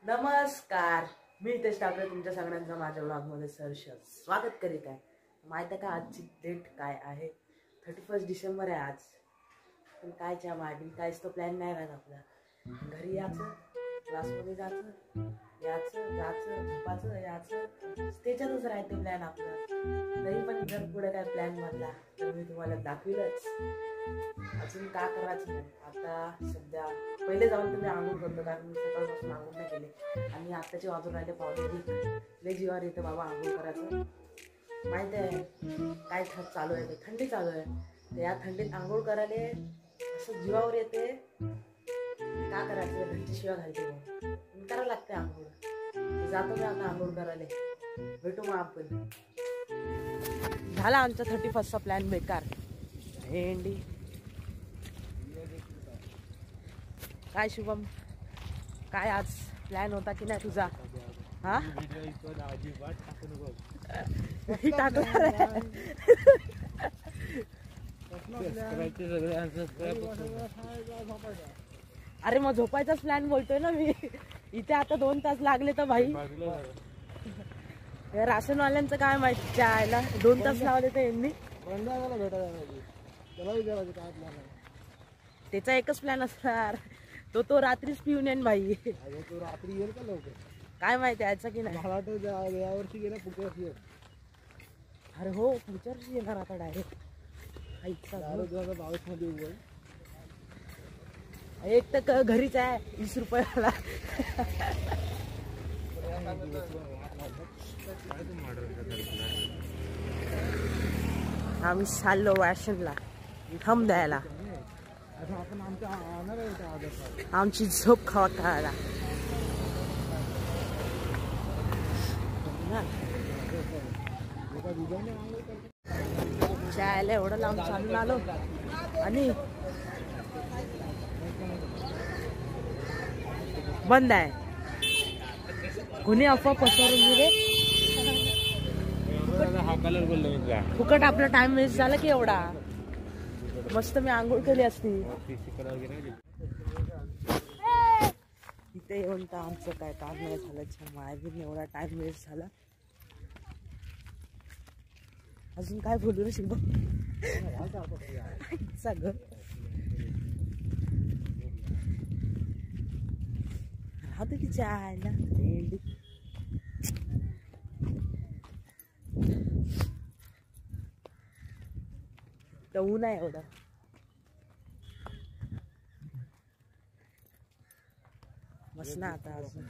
नमस्कार, मी इथेच टाकले तुमच्या सगळ्यांचं माझ्या ब्लॉगमध्ये सहर्ष स्वागत करीत आहे। माहिती आहे का आजची डेट काय आहे? 31 डिसेंबर आहे आज। पण काय च्या मागील काहीच तो प्लॅन नाही राहत आपला। घरी यायचं, क्लासमध्ये जायचं, झोपायचं, यायचं, त्याच्यातच राहते प्लॅन आपला। तरी पण जर पुढे काय प्लॅन म्हटला तर मी तुम्हाला दाखवीलच। अजून का करायचं नाही आता सध्या। पहिले जाऊन तुम्ही आंघोळ करतो, कारण मी सकाळपासून आंघोळ नाही केली आणि आत्ताचे वाजून राहिले पावणे लय जीवावर येतं बाबा आंघोळ करायचं। माहिती आहे काय चालू आहे, ते थंडी चालू आहे, तर या थंडीत आंघोळ करायला असं जीवावर येते। का करायचं, घरची शिवा घालते मग करावं लागते आंघोळ। जातो मी आता आंघोळ करायला, भेटू मग आपण। झाला आमचा 31चा प्लॅन बेकार। भेंडी काय शुभम, काय आज प्लॅन होता की नाही तुझा? हा अरे मग झोपायचाच प्लॅन बोलतोय ना मी। इथे आता 2 तास लागले तर भाई राशनवाल्यांचं काय माहिती, चायला 2 तास लावले तर यांनी। त्याचा एकच प्लॅन असणार, तो रात्रीच पिऊन येईन भाई। तो रात्री येईल का लवकर काय माहिती यायचं की नाही। मला वाटतं यावर्षी गेला पुढच्या वर्षी। अरे हो पुढच्या वर्षी येणार आता डायरेक्ट। एक तर घरीच आहे 20 रुपयाला। आम्ही चाललो वॅशनला थंब द्यायला, आमची झोप खावा खायला। चायला एवढं लांब चालून आलो आणि बंद आहे। कोणी अफवा पसरवली रे? फुकट आपला टाइम वेस्ट झाला की एवढा। मस्त मी आंघोळ केली असती इथे येऊन। तर आमचं काय काम नाही झालं, मायबीने एवढा टाइम वेस्ट झाला। अजून काय बोलू रे शिंबा? सगळं राहतो की चायला भेंडी। ऊन आहे एवढं। मस्त ना आता अजून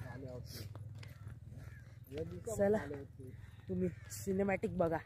चला तुम्ही सिनेमॅटिक बघा।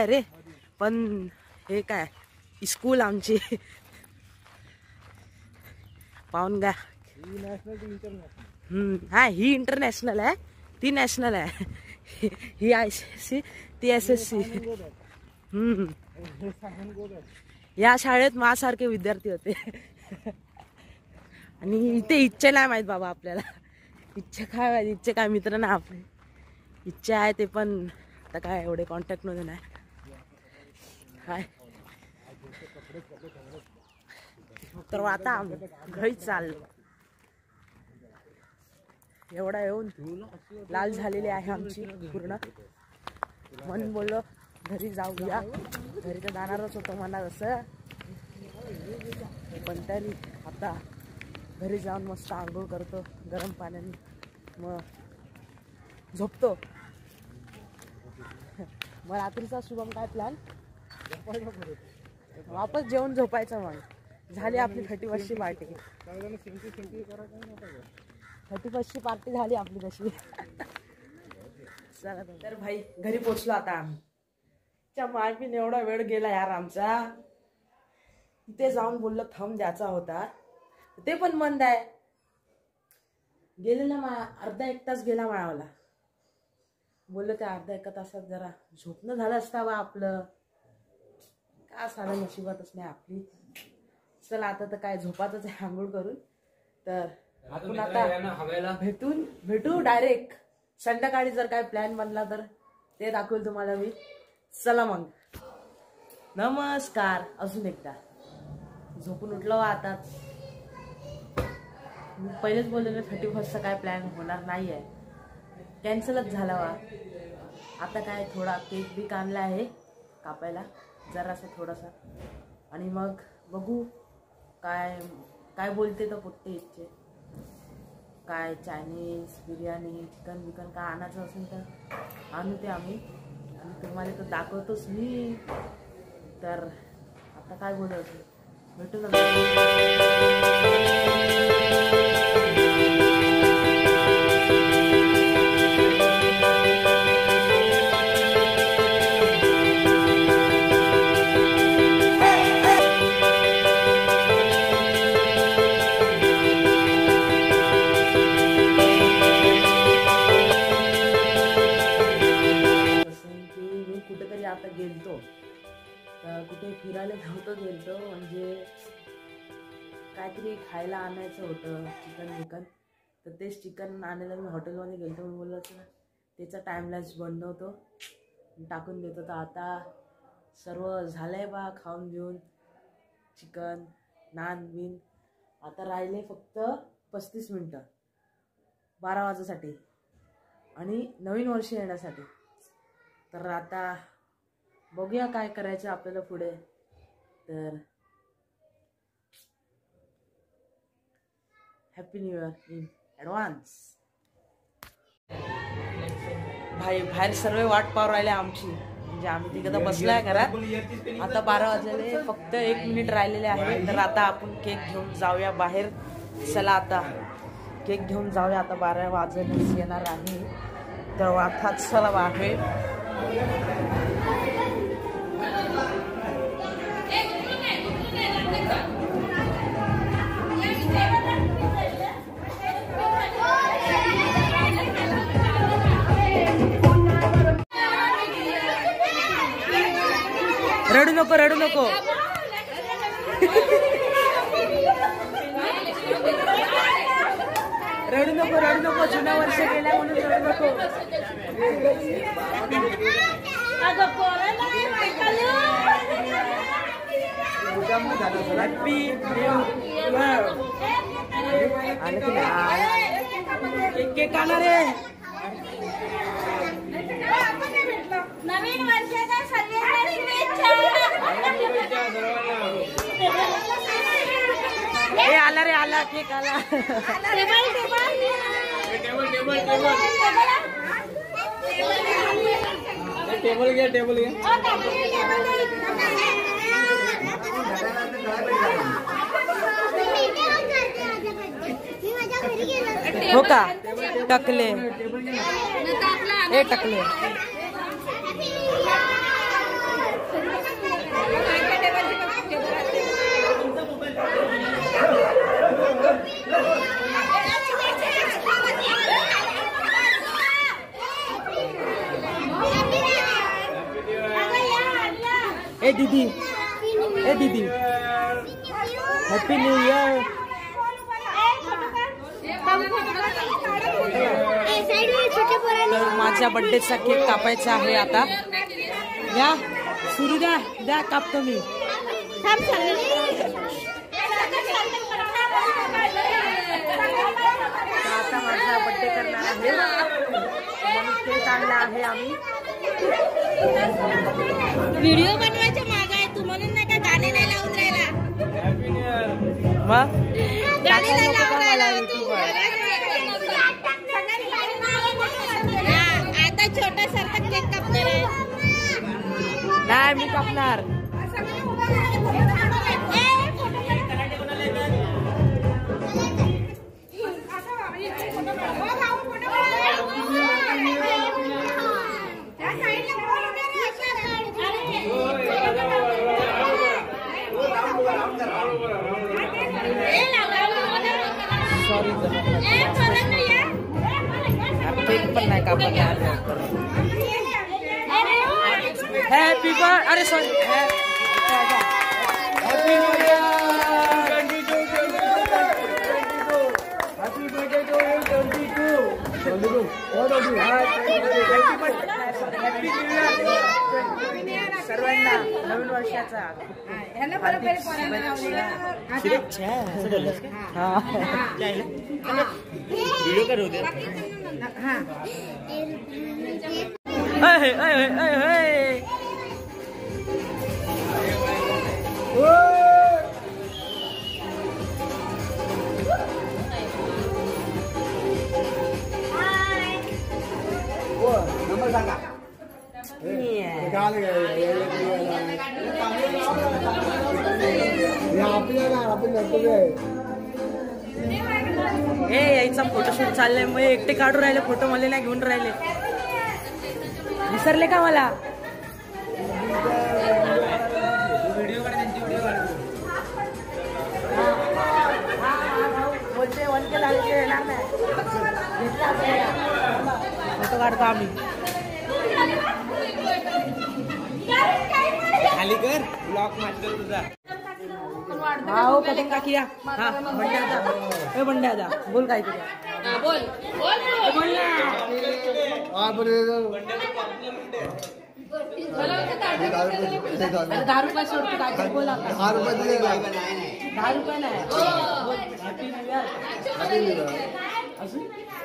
रे पण हे काय स्कूल आमची पाहून गा। हा ही इंटरनॅशनल आहे, ती नॅशनल आहे। ही ICSE, ती SSC। या शाळेत माझ्यासारखे विद्यार्थी होते। आणि इथे इच्छा नाही माहित बाबा आपल्याला। इच्छा काय माहिती, इच्छा काय मित्र ना आपले। इच्छा आहे ते पण आता काय एवढे कॉन्टॅक्ट मध्ये नाही। काय तर आता आम्ही घरी चाललो। एवढा येऊन लाल झालेली आहे आमची पूर्ण, म्हणून बोललो घरी जाऊया। घरी तर जाणारच होतो मला असं, पण तरी आता घरी जाऊन मस्त आंघोळ करतो गरम पाण्याने, मग झोपतो। मग रात्रीचा शुभम काय प्लॅन? वापस जेवण झोपायचं। मग झाली आपली 31ची पार्टी। 31ची पार्टी झाली आपली तशी। चला तर भाई घरी पोहोचलो आता आम्ही। त्या मायबीन एवढा वेळ गेला यार आमचा. तिथे जाऊन बोललो थंब द्यायचा होता, ते पण बंद आहे. गेलेला माया अर्धा एक तास गेला मायावाला. बोललो त्या अर्धा एका तासात जरा झोपणं झालं असता बा आपलं. का साधं नशिबातच नाही आपली. चला आता तर काय झोपातच आहे आंघोळ करून. तर आपण आता भेटू डायरेक्ट संध्याकाळी. जर काय प्लॅन बनला तर ते दाखवेल तुम्हाला मी. चला मग नमस्कार. अजून एकदा झोपून उठलो आता. मी पहिलेच बोललेलं 31st काय प्लॅन होणार नाही आहे, कॅन्सलच झाला वा. आता काय थोडा केक बी आणला आहे कापायला जरासा थोडासा. आणि मग बघू काय काय बोलते तर पोट्टे इच्छे. काय चायनीज बिर्याणी चिकन बिकन काय आणायचं असेल तर आणू ते आम्ही. आणि तुम्हाला तर दाखवतोच मी. तर आता काय बोलायचं भेटू ना. आता गेलतो तर कुठे फिरायला गेलतो म्हणजे काहीतरी खायला आणायचं होतं चिकन बिकन. तर तेच चिकन आणायला मी हॉटेलमध्ये गेलतो. मी बोललो ना त्याचा टाइमलाच बनवतो टाकून देतो. तर आता सर्व झालंय बा खाऊन घेऊन चिकन नान बिन. आता राहिले फक्त 35 मिनटं 12 वाजेसाठी आणि नवीन वर्ष येण्यासाठी. तर आता बघूया काय करायचं आपल्याला पुढे. तर happy new year in advance. बाहेर सर्व वाट पाहू राहिले आमची. म्हणजे आम्ही तिघं तर बसलोय घरात. आता 12 वाजले फक्त 1 मिनिट राहिलेले आहे. तर आता आपण केक घेऊन जाऊया बाहेर. चला आता केक घेऊन जाऊया. आता 12 वाजलेच येणार आहे. तर आता चला बाहेर. रडू नको रडू नको. रडू नको रडू नको. जुना वर्ष गेला म्हणून रडू नको. हॅपी केक आणा रे. नवीन वर्षाच्या सर्वांना शुभेच्छा. ए आला रे आला केक आला. टेबल घ्या. हो का टकले ए टकले. ए दीदी हॅपी न्यू इयर. तर माझ्या बर्थडेचा केक कापायचा आहे आता. या सुरू द्या कापतो मी. आता माझा बर्थडे करणार आहे म्हणून केक आणला आहे आम्ही. व्हिडिओ बनवायच्या माग आहे तू म्हणून नाही का गाणे नाही लावून राहिला. मग गाणे नाही लावून राहिला तू. आता छोटा सारखा केक कापणार आहे. नाही मी कापणार. केक पण नाही कापत हॅपी बर्थ अरे sorry happy new year happy birthday to 22 happy new year सर्वांना नवीन वर्षाचा व्हिडिओ कर होते नंबर सांगा हे यायचा फोटोशूट चाललंय मग एकटे काढून राहिले फोटो मला नाही घेऊन राहिले विसरले का मला बोलते फोटो काढतो आम्ही खाली कर ब्लॉक मास्टर तुझा हाँ वो कटिंग का किया हाँ बंड्या दा ए बंड्या दा बोल काय तुझा बोल बोल बोल ना ₹10 सोडतो काय बोला ₹10 नाही हॅपी न्यू इयर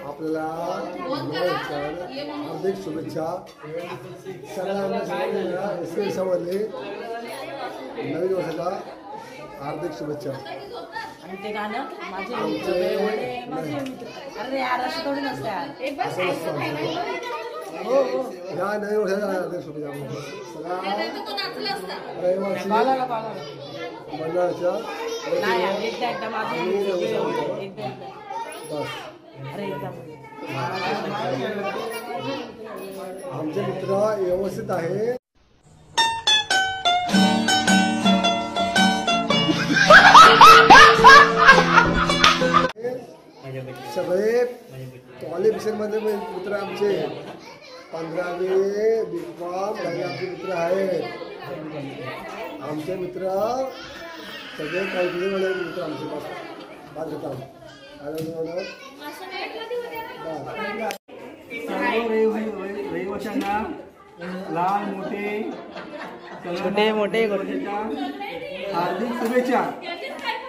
आपल्याला हार्दिक शुभेच्छा सगळ्यांना नवीन वर्षाच्या हार्दिक शुभेच्छा आणि ते गाणं माझे अरे यार असं थोडी नसतं यार हो या नवीन वर्षाच्या हार्दिक शुभेच्छा सगळ्या मंडळाच्या बस आमचे मित्र व्यवस्थित आहे सगळे क्वालिफिकेशन मध्ये मित्र आमचे 15वी B.Com आमचे मित्र आहेत आमचे मित्र सगळे क्वालिफिकेशन मध्ये मित्र आमचे रहिवाशांना लहान मोठे छोटे मोठे हार्दिक शुभेच्छा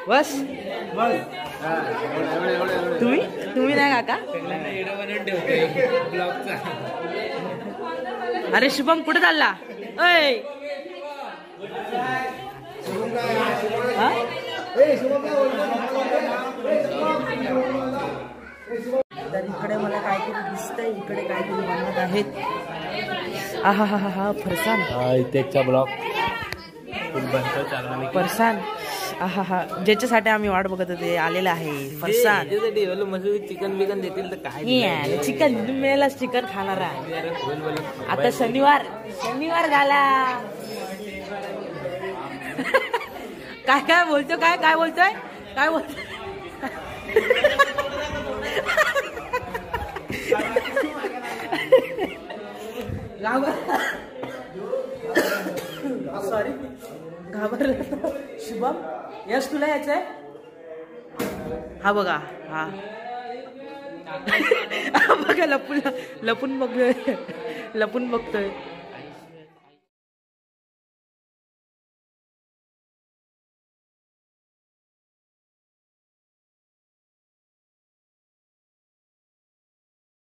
बस बस तुम्ही नाही काका अरे शुभम कुठे चालला ऐ तर इकडे मला काहीतरी दिसतंय इकडे काहीतरी बनवत आहेत आहा हा हा फरसान इथेचा ब्लॉग फरसान आहा हा ज्याच्यासाठी आम्ही वाट बघत होते आलेलं आहे फरसान चिकन बिकन देतील तर काय चिकन मेलाच चिकन खाणार आहे आता शनिवार झाला काय काय बोलतो काय बोलतोय काय बोलतोय सॉरी घाबरलं शुभम यश तुला यायचंय हा बघा हा बघा लपून बघतोय